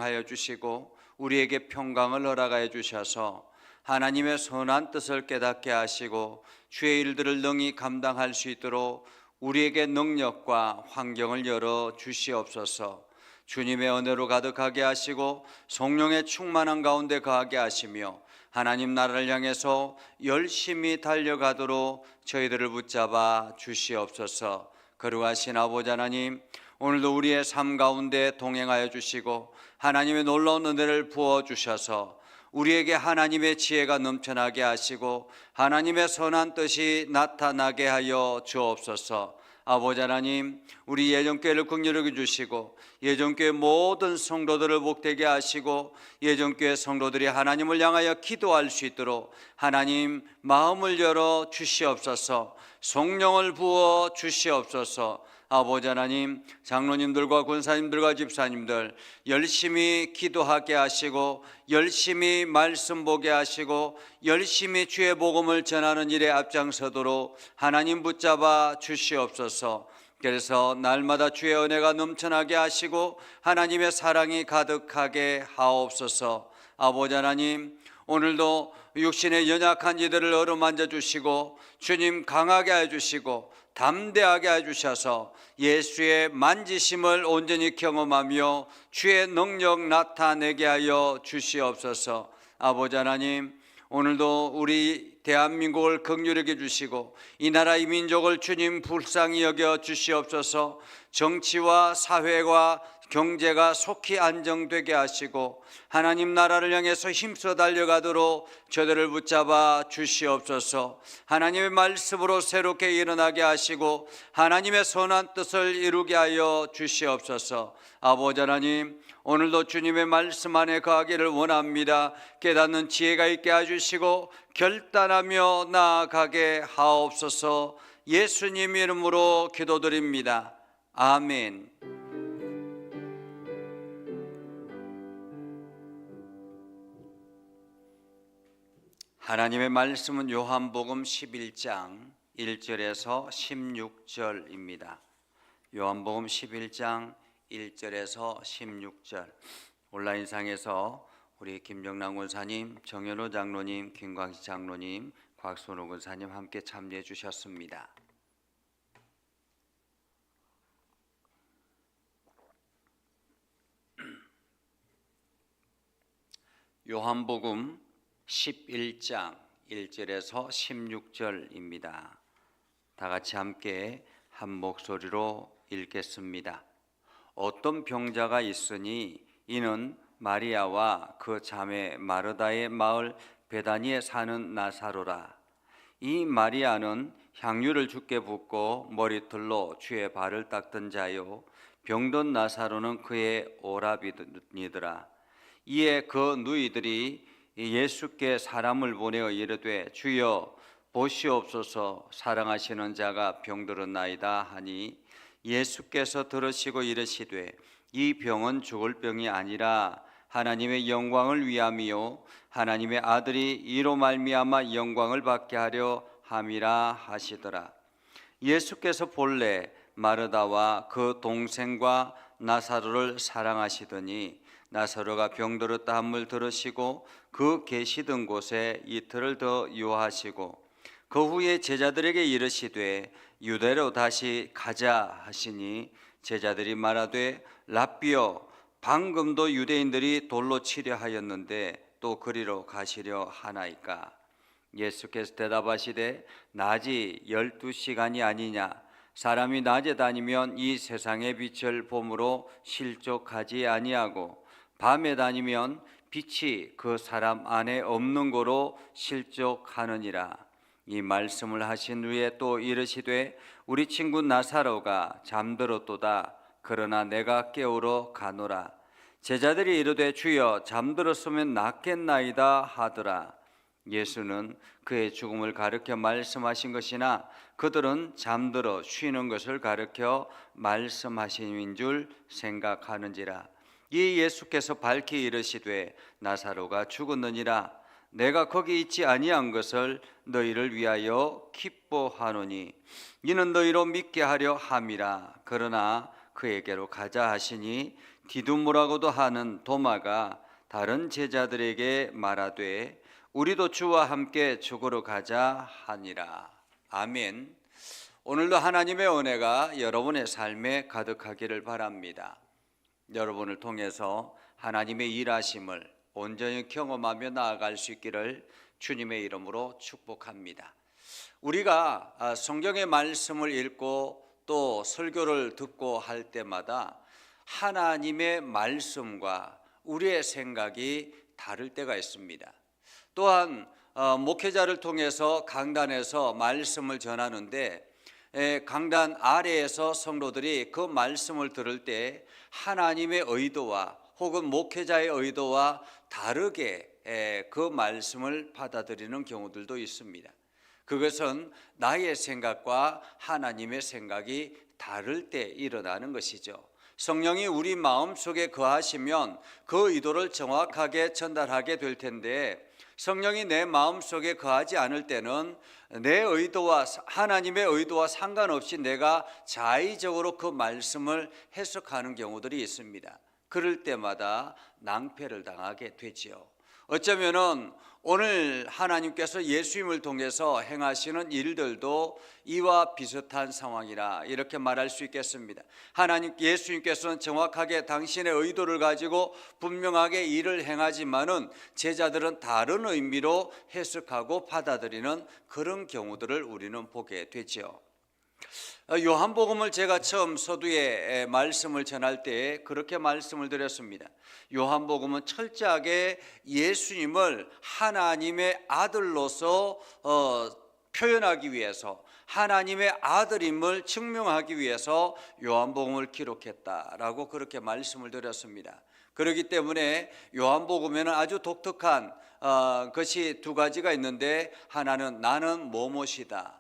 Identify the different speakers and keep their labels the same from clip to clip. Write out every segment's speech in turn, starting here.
Speaker 1: 하여 주시고 우리에게 평강을 허락하여 주셔서 하나님의 선한 뜻을 깨닫게 하시고 주의 일들을 능히 감당할 수 있도록 우리에게 능력과 환경을 열어 주시옵소서. 주님의 은혜로 가득하게 하시고 성령의 충만한 가운데 거하게 하시며 하나님 나라를 향해서 열심히 달려가도록 저희들을 붙잡아 주시옵소서. 거룩하신 아버지 하나님, 오늘도 우리의 삶 가운데 동행하여 주시고 하나님의 놀라운 은혜를 부어주셔서 우리에게 하나님의 지혜가 넘쳐나게 하시고 하나님의 선한 뜻이 나타나게 하여 주옵소서. 아버지 하나님, 우리 예전교회를 긍휼히 주시고 예전교회 모든 성도들을 복되게 하시고 예전교회 성도들이 하나님을 향하여 기도할 수 있도록 하나님 마음을 열어 주시옵소서. 성령을 부어 주시옵소서. 아버지 하나님, 장로님들과 권사님들과 집사님들 열심히 기도하게 하시고 열심히 말씀 보게 하시고 열심히 주의 복음을 전하는 일에 앞장서도록 하나님 붙잡아 주시옵소서. 그래서 날마다 주의 은혜가 넘쳐나게 하시고 하나님의 사랑이 가득하게 하옵소서. 아버지 하나님, 오늘도 육신의 연약한 이들을 어루만져 주시고 주님 강하게 해주시고 담대하게 해주셔서 예수의 만지심을 온전히 경험하며 주의 능력 나타내게 하여 주시옵소서. 아버지 하나님, 오늘도 우리 대한민국을 긍휼히 여겨주시고 이 나라 이 민족을 주님 불쌍히 여겨 주시옵소서. 정치와 사회와 경제가 속히 안정되게 하시고 하나님 나라를 향해서 힘써 달려가도록 저들을 붙잡아 주시옵소서. 하나님의 말씀으로 새롭게 일어나게 하시고 하나님의 선한 뜻을 이루게 하여 주시옵소서. 아버지 하나님, 오늘도 주님의 말씀 안에 거하기를 원합니다. 깨닫는 지혜가 있게 해주시고 결단하며 나아가게 하옵소서. 예수님 이름으로 기도드립니다. 아멘. 하나님의 말씀은 요한복음 11장 1절에서 16절입니다. 요한복음 11장 1절에서 16절. 온라인상에서 우리 김정남 권사님, 정현호 장로님, 김광식 장로님, 곽선호 권사님 함께 참여해 주셨습니다. 요한복음 11장 1절에서 16절입니다. 다 같이 함께 한 목소리로 읽겠습니다. 어떤 병자가 있으니 이는 마리아와 그 자매 마르다의 마을 베다니에 사는 나사로라. 이 마리아는 향유를 주께 붓고 머리털로 주의 발을 닦던 자요, 병든 나사로는 그의 오라비니더라. 이에 그 누이들이 예수께 사람을 보내어 이르되 주여 보시옵소서, 사랑하시는 자가 병들었나이다 하니 예수께서 들으시고 이르시되 이 병은 죽을 병이 아니라 하나님의 영광을 위함이요 하나님의 아들이 이로 말미암아 영광을 받게 하려 함이라 하시더라. 예수께서 본래 마르다와 그 동생과 나사로를 사랑하시더니 나사로가 병들었다 함을 들으시고 그 계시던 곳에 이틀을 더 유하시고 그 후에 제자들에게 이르시되 유대로 다시 가자 하시니 제자들이 말하되 랍비여, 방금도 유대인들이 돌로 치려 하였는데 또 그리로 가시려 하나이까? 예수께서 대답하시되 낮이 12시간이 아니냐? 사람이 낮에 다니면 이 세상의 빛을 봄으로 실족하지 아니하고 밤에 다니면 빛이 그 사람 안에 없는 거로 실족하느니라. 이 말씀을 하신 후에 또 이르시되 우리 친구 나사로가 잠들었도다. 그러나 내가 깨우러 가노라. 제자들이 이르되 주여 잠들었으면 낫겠나이다 하더라. 예수는 그의 죽음을 가르쳐 말씀하신 것이나 그들은 잠들어 쉬는 것을 가르쳐 말씀하신 줄 생각하는지라. 이 예수께서 밝히 이르시되 나사로가 죽었느니라. 내가 거기 있지 아니한 것을 너희를 위하여 기뻐하노니 이는 너희로 믿게 하려 함이라. 그러나 그에게로 가자 하시니 디두모라고도 하는 도마가 다른 제자들에게 말하되 우리도 주와 함께 죽으러 가자 하니라. 아멘. 오늘도 하나님의 은혜가 여러분의 삶에 가득하기를 바랍니다. 여러분을 통해서 하나님의 일하심을 온전히 경험하며 나아갈 수 있기를 주님의 이름으로 축복합니다. 우리가 성경의 말씀을 읽고 또 설교를 듣고 할 때마다 하나님의 말씀과 우리의 생각이 다를 때가 있습니다. 또한 목회자를 통해서 강단에서 말씀을 전하는데 강단 아래에서 성도들이 그 말씀을 들을 때 하나님의 의도와 혹은 목회자의 의도와 다르게 그 말씀을 받아들이는 경우들도 있습니다. 그것은 나의 생각과 하나님의 생각이 다를 때 일어나는 것이죠. 성령이 우리 마음속에 거하시면 그 의도를 정확하게 전달하게 될 텐데 성령이 내 마음속에 거하지 않을 때는 내 의도와 하나님의 의도와 상관없이 내가 자의적으로 그 말씀을 해석하는 경우들이 있습니다. 그럴 때마다 낭패를 당하게 되지요. 어쩌면은 오늘 하나님께서 예수님을 통해서 행하시는 일들도 이와 비슷한 상황이라 이렇게 말할 수 있겠습니다. 예수님께서는 정확하게 당신의 의도를 가지고 분명하게 일을 행하지만은 제자들은 다른 의미로 해석하고 받아들이는 그런 경우들을 우리는 보게 되죠. 요한복음을 제가 처음 서두에 말씀을 전할 때 그렇게 말씀을 드렸습니다. 요한복음은 철저하게 예수님을 하나님의 아들로서 표현하기 위해서 하나님의 아들임을 증명하기 위해서 요한복음을 기록했다라고 그렇게 말씀을 드렸습니다. 그렇기 때문에 요한복음에는 아주 독특한 것이 두 가지가 있는데 하나는 나는 뭐뭇이다.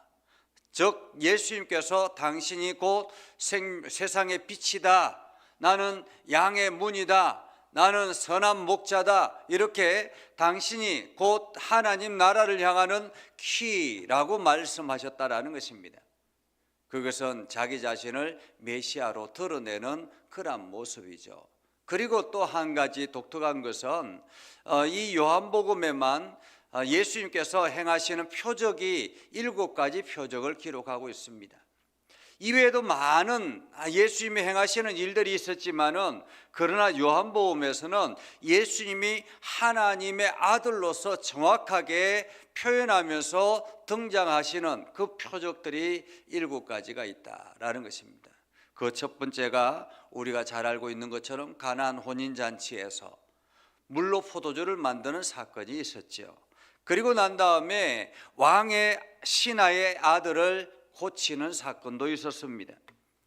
Speaker 1: 즉 예수님께서 당신이 곧 세상의 빛이다. 나는 양의 문이다. 나는 선한 목자다. 이렇게 당신이 곧 하나님 나라를 향하는 키라고 말씀하셨다라는 것입니다. 그것은 자기 자신을 메시아로 드러내는 그런 모습이죠. 그리고 또 한 가지 독특한 것은 이 요한복음에만 예수님께서 행하시는 표적이 7가지 표적을 기록하고 있습니다. 이외에도 많은 예수님이 행하시는 일들이 있었지만은 그러나 요한복음에서는 예수님이 하나님의 아들로서 정확하게 표현하면서 등장하시는 그 표적들이 7가지가 있다라는 것입니다. 그 첫 번째가 우리가 잘 알고 있는 것처럼 가나안 혼인잔치에서 물로 포도주를 만드는 사건이 있었죠. 그리고 난 다음에 왕의 신하의 아들을 고치는 사건도 있었습니다.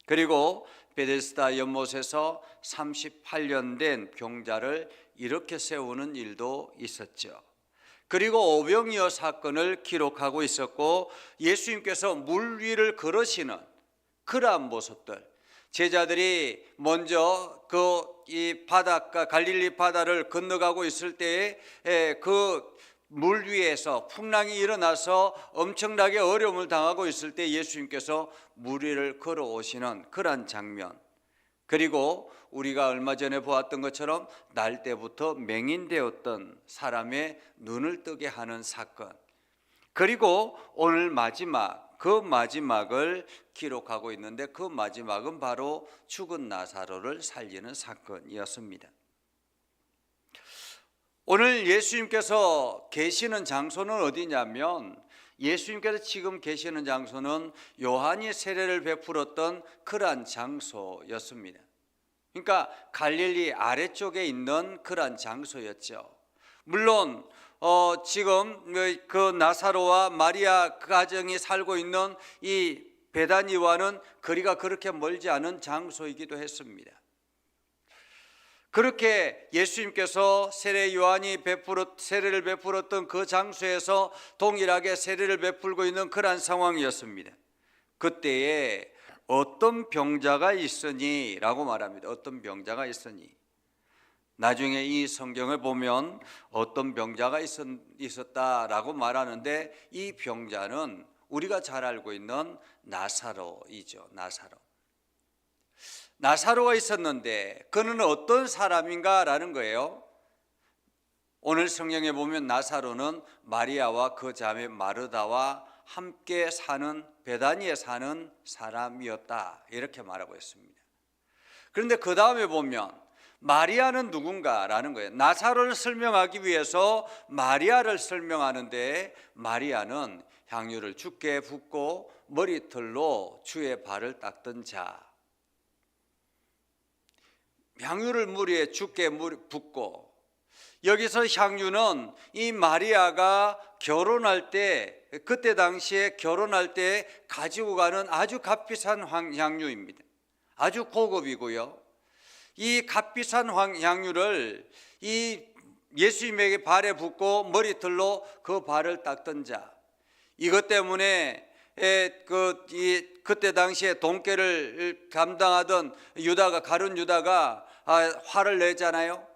Speaker 1: 그리고 베데스다 연못에서 38년 된 병자를 이렇게 세우는 일도 있었죠. 그리고 오병이어 사건을 기록하고 있었고 예수님께서 물 위를 걸으시는 그러한 모습들, 제자들이 먼저 이 바닷가 갈릴리 바다를 건너가고 있을 때에 그 물 위에서 풍랑이 일어나서 엄청나게 어려움을 당하고 있을 때 예수님께서 물 위를 걸어오시는 그런 장면, 그리고 우리가 얼마 전에 보았던 것처럼 날 때부터 맹인되었던 사람의 눈을 뜨게 하는 사건, 그리고 오늘 마지막 그 마지막을 기록하고 있는데 그 마지막은 바로 죽은 나사로를 살리는 사건이었습니다. 오늘 예수님께서 계시는 장소는 어디냐면 예수님께서 지금 계시는 장소는 요한이 세례를 베풀었던 그러한 장소였습니다. 그러니까 갈릴리 아래쪽에 있는 그러한 장소였죠. 물론 지금 그 나사로와 마리아 그 가정이 살고 있는 이 베다니와는 거리가 그렇게 멀지 않은 장소이기도 했습니다. 그렇게 예수님께서 세례를 베풀었던 그 장소에서 동일하게 세례를 베풀고 있는 그러한 상황이었습니다. 그때에 어떤 병자가 있으니 라고 말합니다. 어떤 병자가 있으니. 나중에 이 성경을 보면 어떤 병자가 있었다라고 말하는데 이 병자는 우리가 잘 알고 있는 나사로이죠. 나사로. 나사로가 있었는데 그는 어떤 사람인가라는 거예요. 오늘 성경에 보면 나사로는 마리아와 그 자매 마르다와 함께 사는 베다니에 사는 사람이었다, 이렇게 말하고 있습니다. 그런데 그 다음에 보면 마리아는 누군가라는 거예요. 나사로를 설명하기 위해서 마리아를 설명하는데, 마리아는 향유를 주께 붓고 머리털로 주의 발을 닦던 자. 향유를 머리에 주께 붓고, 여기서 향유는 이 마리아가 결혼할 때, 그때 당시에 결혼할 때 가지고 가는 아주 값비싼 향유입니다. 아주 고급이고요. 이 값비싼 향유를 이 예수님에게 발에 붓고 머리털로 그 발을 닦던 자. 이것 때문에 그때 당시에 돈깨를 감당하던 가룟 유다가 화를 내잖아요.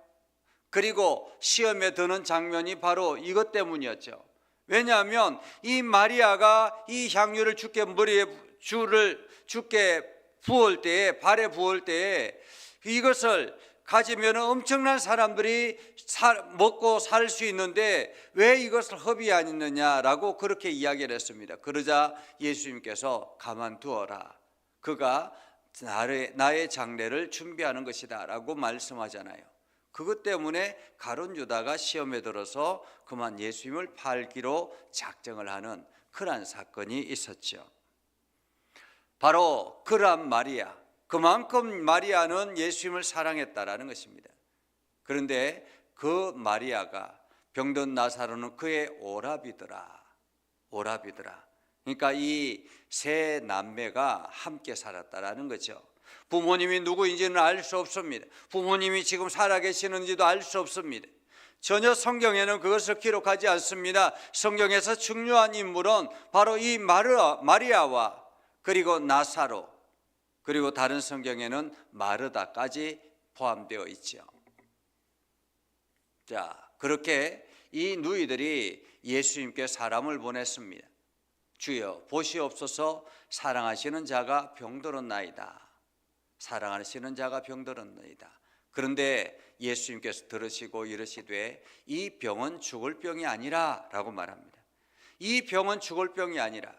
Speaker 1: 그리고 시험에 드는 장면이 바로 이것 때문이었죠. 왜냐하면 이 마리아가 이 향유를 주께 부을 때에, 발에 부을 때에 이것을 가지면 엄청난 사람들이 먹고 살 수 있는데 왜 이것을 허비 안 있느냐라고 그렇게 이야기를 했습니다. 그러자 예수님께서 가만두어라, 그가 나의 장례를 준비하는 것이다 라고 말씀하잖아요. 그것 때문에 가룟 유다가 시험에 들어서 그만 예수님을 팔기로 작정을 하는 그러한 사건이 있었죠. 바로 그러한 마리아, 그만큼 마리아는 예수님을 사랑했다라는 것입니다. 그런데 그 마리아가 병든 나사로는 그의 오라비더라. 그러니까 이 세 남매가 함께 살았다라는 거죠. 부모님이 누구인지는 알 수 없습니다. 부모님이 지금 살아계시는지도 알 수 없습니다. 전혀 성경에는 그것을 기록하지 않습니다. 성경에서 중요한 인물은 바로 이 마리아와 그리고 나사로, 그리고 다른 성경에는 마르다까지 포함되어 있죠. 자, 그렇게 이 누이들이 예수님께 사람을 보냈습니다. 주여 보시옵소서, 사랑하시는 자가 병들었나이다. 사랑하시는 자가 병들었나이다. 그런데 예수님께서 들으시고 이르시되 이 병은 죽을 병이 아니라 라고 말합니다. 이 병은 죽을 병이 아니라.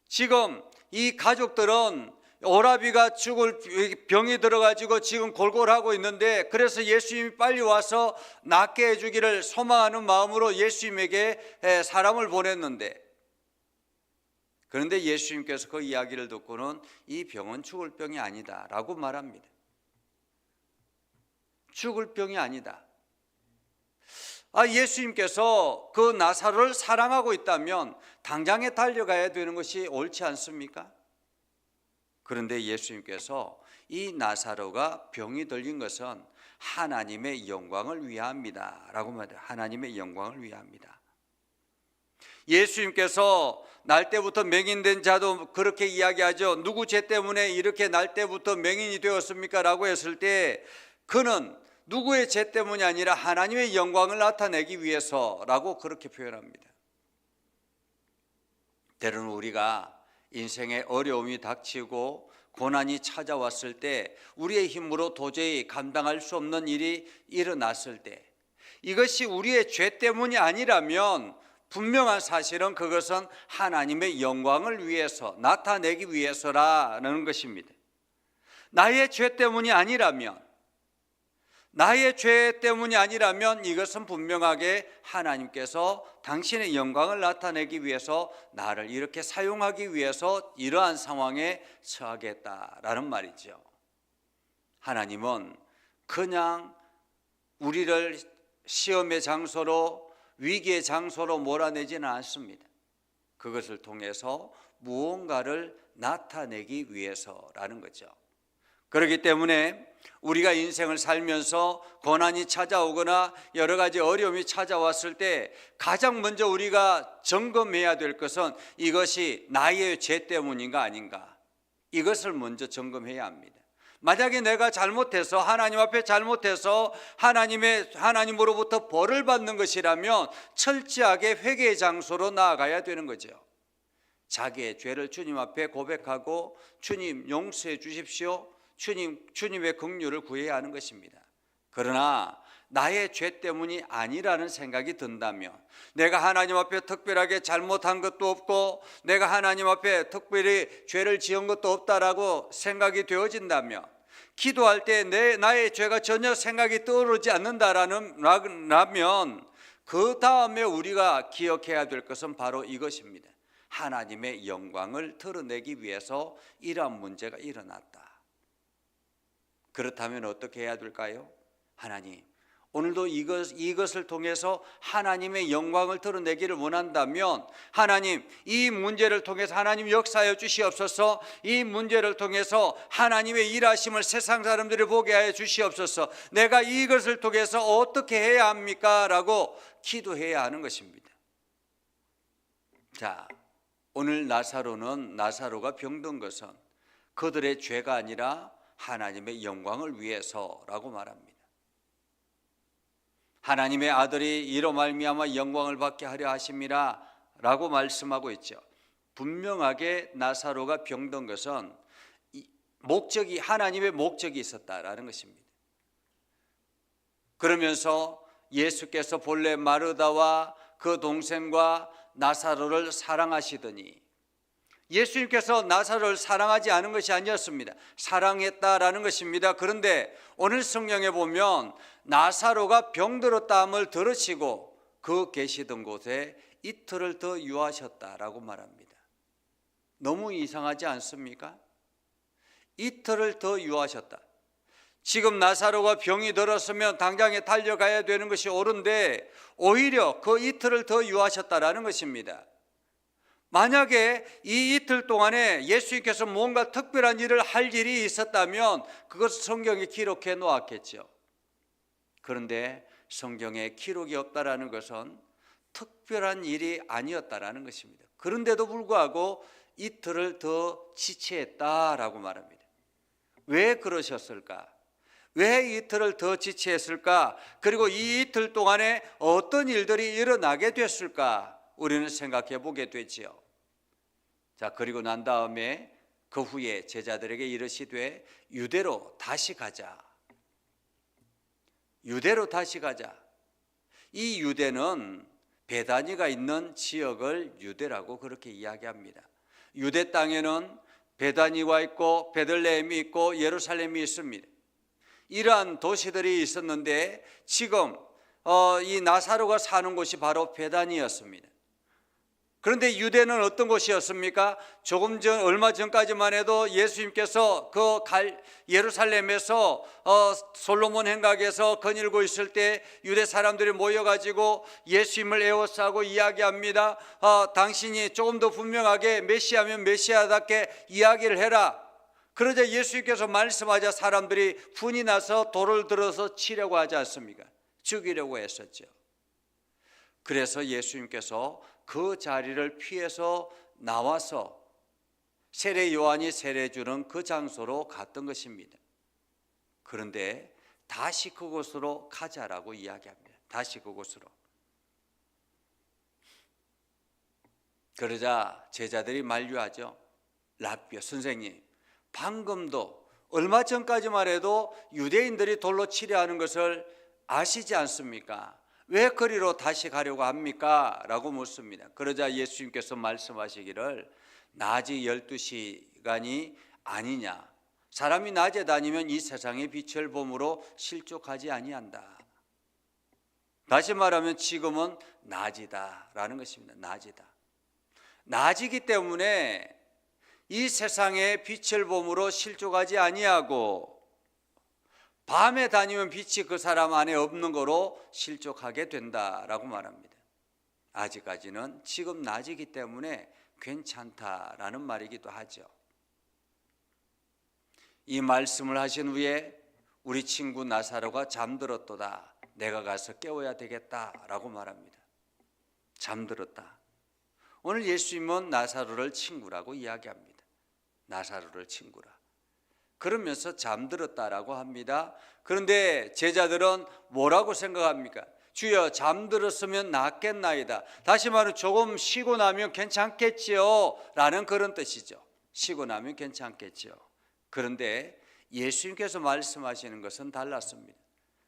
Speaker 1: 지금 이 가족들은 오라비가 죽을 병이 들어가지고 지금 골골하고 있는데, 그래서 예수님이 빨리 와서 낫게 해주기를 소망하는 마음으로 예수님에게 사람을 보냈는데, 그런데 예수님께서 그 이야기를 듣고는 이 병은 죽을 병이 아니다 라고 말합니다. 죽을 병이 아니다. 예수님께서 그 나사로를 사랑하고 있다면 당장에 달려가야 되는 것이 옳지 않습니까? 그런데 예수님께서 이 나사로가 병이 들린 것은 하나님의 영광을 위함이다 라고 말해요. 하나님의 영광을 위함이다. 예수님께서 날 때부터 맹인된 자도 그렇게 이야기하죠. 누구 죄 때문에 이렇게 날 때부터 맹인이 되었습니까? 라고 했을 때 그는 누구의 죄 때문이 아니라 하나님의 영광을 나타내기 위해서라고 그렇게 표현합니다. 때로는 우리가 인생에 어려움이 닥치고 고난이 찾아왔을 때, 우리의 힘으로 도저히 감당할 수 없는 일이 일어났을 때, 이것이 우리의 죄 때문이 아니라면 분명한 사실은 그것은 하나님의 영광을 위해서, 나타내기 위해서라는 것입니다. 나의 죄 때문이 아니라면 이것은 분명하게 하나님께서 당신의 영광을 나타내기 위해서 나를 이렇게 사용하기 위해서 이러한 상황에 처하겠다라는 말이죠. 하나님은 그냥 우리를 시험의 장소로, 위기의 장소로 몰아내지는 않습니다. 그것을 통해서 무언가를 나타내기 위해서라는 거죠. 그렇기 때문에 우리가 인생을 살면서 고난이 찾아오거나 여러 가지 어려움이 찾아왔을 때 가장 먼저 우리가 점검해야 될 것은 이것이 나의 죄 때문인가 아닌가, 이것을 먼저 점검해야 합니다. 만약에 내가 잘못해서, 하나님 앞에 잘못해서 하나님으로부터 벌을 받는 것이라면 철저하게 회개의 장소로 나아가야 되는 거죠. 자기의 죄를 주님 앞에 고백하고 주님 용서해 주십시오. 주님의 긍휼을 구해야 하는 것입니다. 그러나 나의 죄 때문이 아니라는 생각이 든다면, 내가 하나님 앞에 특별하게 잘못한 것도 없고 내가 하나님 앞에 특별히 죄를 지은 것도 없다라고 생각이 되어진다면, 기도할 때 나의 죄가 전혀 생각이 떠오르지 않는다라면 그 다음에 우리가 기억해야 될 것은 바로 이것입니다. 하나님의 영광을 드러내기 위해서 이러한 문제가 일어났다. 그렇다면 어떻게 해야 될까요? 하나님, 오늘도 이것을 통해서 하나님의 영광을 드러내기를 원한다면, 하나님, 이 문제를 통해서 하나님 역사하여 주시옵소서. 이 문제를 통해서 하나님의 일하심을 세상 사람들이 보게 하여 주시옵소서. 내가 이것을 통해서 어떻게 해야 합니까? 라고 기도해야 하는 것입니다. 자, 오늘 나사로가 병든 것은 그들의 죄가 아니라 하나님의 영광을 위해서라고 말합니다. 하나님의 아들이 이로 말미암아 영광을 받게 하려 하심이라 라고 말씀하고 있죠. 분명하게 나사로가 병든 것은 하나님의 목적이 있었다라는 것입니다. 그러면서 예수께서 본래 마르다와 그 동생과 나사로를 사랑하시더니, 예수님께서 나사로를 사랑하지 않은 것이 아니었습니다. 사랑했다라는 것입니다. 그런데 오늘 성경에 보면 나사로가 병들었다함을 들으시고 그 계시던 곳에 이틀을 더 유하셨다라고 말합니다. 너무 이상하지 않습니까? 이틀을 더 유하셨다. 지금 나사로가 병이 들었으면 당장에 달려가야 되는 것이 옳은데 오히려 그 이틀을 더 유하셨다라는 것입니다. 만약에 이 이틀 동안에 예수님께서 뭔가 특별한 일을 할 일이 있었다면 그것을 성경에 기록해 놓았겠죠. 그런데 성경에 기록이 없다라는 것은 특별한 일이 아니었다라는 것입니다. 그런데도 불구하고 이틀을 더 지체했다라고 말합니다. 왜 그러셨을까? 왜 이틀을 더 지체했을까? 그리고 이 이틀 동안에 어떤 일들이 일어나게 됐을까? 우리는 생각해 보게 되지요. 자, 그리고 난 다음에 그 후에 제자들에게 이르시되 유대로 다시 가자. 유대로 다시 가자. 이 유대는 베다니가 있는 지역을 유대라고 그렇게 이야기합니다. 유대 땅에는 베다니가 있고 베들레헴이 있고 예루살렘이 있습니다. 이러한 도시들이 있었는데 지금 이 나사로가 사는 곳이 바로 베다니였습니다. 그런데 유대는 어떤 곳이었습니까? 얼마 전까지만 해도 예수님께서 예루살렘에서 솔로몬 행각에서 거닐고 있을 때 유대 사람들이 모여가지고 예수님을 에워싸고 이야기합니다. 당신이 조금 더 분명하게 메시아면 메시아답게 이야기를 해라. 그러자 예수님께서 말씀하자 사람들이 분이 나서 돌을 들어서 치려고 하지 않습니까? 죽이려고 했었죠. 그래서 예수님께서 그 자리를 피해서 나와서 세례 요한이 세례 주는 그 장소로 갔던 것입니다. 그런데 다시 그곳으로 가자라고 이야기합니다. 다시 그곳으로. 그러자 제자들이 만류하죠. 라비어, 선생님, 방금도 얼마 전까지만 해도 유대인들이 돌로 치려 하는 것을 아시지 않습니까? 왜 거리로 다시 가려고 합니까? 라고 묻습니다. 그러자 예수님께서 말씀하시기를 낮이 12시간이 아니냐. 사람이 낮에 다니면 이 세상의 빛을 봄으로 실족하지 아니한다. 다시 말하면 지금은 낮이다 라는 것입니다. 낮이다. 낮이기 때문에 이 세상의 빛을 봄으로 실족하지 아니하고 밤에 다니면 빛이 그 사람 안에 없는 거로 실족하게 된다라고 말합니다. 아직까지는 지금 낮이기 때문에 괜찮다라는 말이기도 하죠. 이 말씀을 하신 후에 우리 친구 나사로가 잠들었도다. 내가 가서 깨워야 되겠다라고 말합니다. 잠들었다. 오늘 예수님은 나사로를 친구라고 이야기합니다. 나사로를 친구라. 그러면서 잠들었다라고 합니다. 그런데 제자들은 뭐라고 생각합니까? 주여 잠들었으면 낫겠나이다. 다시 말해 조금 쉬고 나면 괜찮겠지요 라는 그런 뜻이죠. 쉬고 나면 괜찮겠지요. 그런데 예수님께서 말씀하시는 것은 달랐습니다.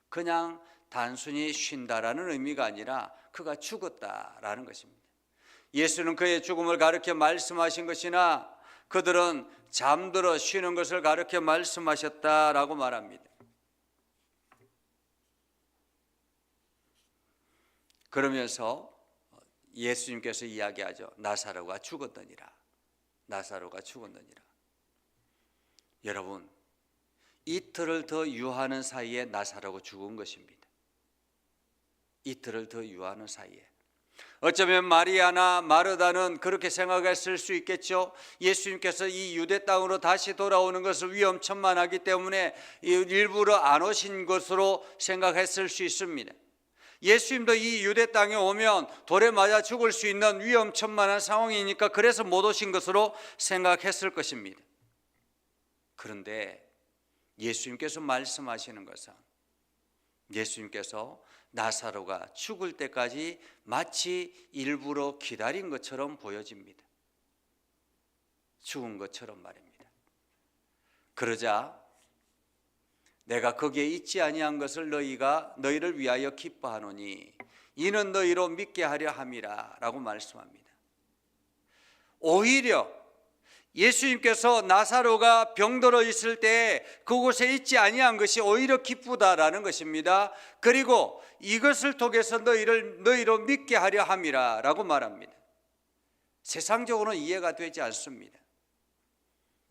Speaker 1: 그냥 단순히 쉰다라는 의미가 아니라 그가 죽었다라는 것입니다. 예수는 그의 죽음을 가르쳐 말씀하신 것이나 그들은 잠들어 쉬는 것을 가르쳐 말씀하셨다라고 말합니다. 그러면서 예수님께서 이야기하죠. 나사로가 죽었느니라. 나사로가 죽었느니라. 여러분, 이틀을 더 유하는 사이에 나사로가 죽은 것입니다. 이틀을 더 유하는 사이에. 어쩌면 마리아나 마르다는 그렇게 생각했을 수 있겠죠. 예수님께서 이 유대 땅으로 다시 돌아오는 것을 위험천만하기 때문에 일부러 안 오신 것으로 생각했을 수 있습니다. 예수님도 이 유대 땅에 오면 돌에 맞아 죽을 수 있는 위험천만한 상황이니까 그래서 못 오신 것으로 생각했을 것입니다. 그런데 예수님께서 말씀하시는 것은 예수님께서 나사로가 죽을 때까지 마치 일부러 기다린 것처럼 보여집니다. 죽은 것처럼 말입니다. 그러자 내가 거기에 있지 아니한 것을 너희를 위하여 기뻐하노니 이는 너희로 믿게 하려 함이라 라고 말씀합니다. 오히려 예수님께서 나사로가 병들어 있을 때 그곳에 있지 아니한 것이 오히려 기쁘다라는 것입니다. 그리고 이것을 통해서 너희로 믿게 하려 함이라 라고 말합니다. 세상적으로는 이해가 되지 않습니다.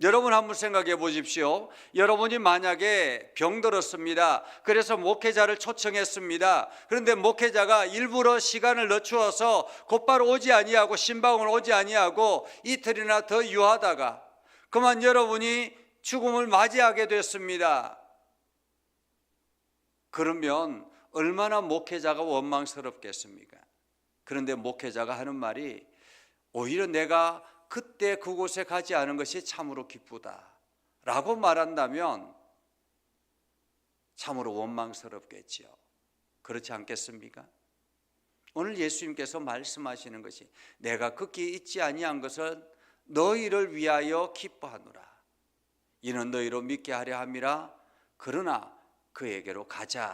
Speaker 1: 여러분 한번 생각해 보십시오. 여러분이 만약에 병들었습니다. 그래서 목회자를 초청했습니다. 그런데 목회자가 일부러 시간을 늦추어서 곧바로 오지 아니하고 신방을 오지 아니하고 이틀이나 더 유하다가 그만 여러분이 죽음을 맞이하게 됐습니다. 그러면 얼마나 목회자가 원망스럽겠습니까? 그런데 목회자가 하는 말이 오히려 내가 그때 그곳에 가지 않은 것이 참으로 기쁘다 라고 말한다면 참으로 원망스럽겠지요. 그렇지 않겠습니까? 오늘 예수님께서 말씀하시는 것이 내가 극히 잊지 아니한 것은 너희를 위하여 기뻐하노라. 이는 너희로 믿게 하려 함이라. 그러나 그에게로 가자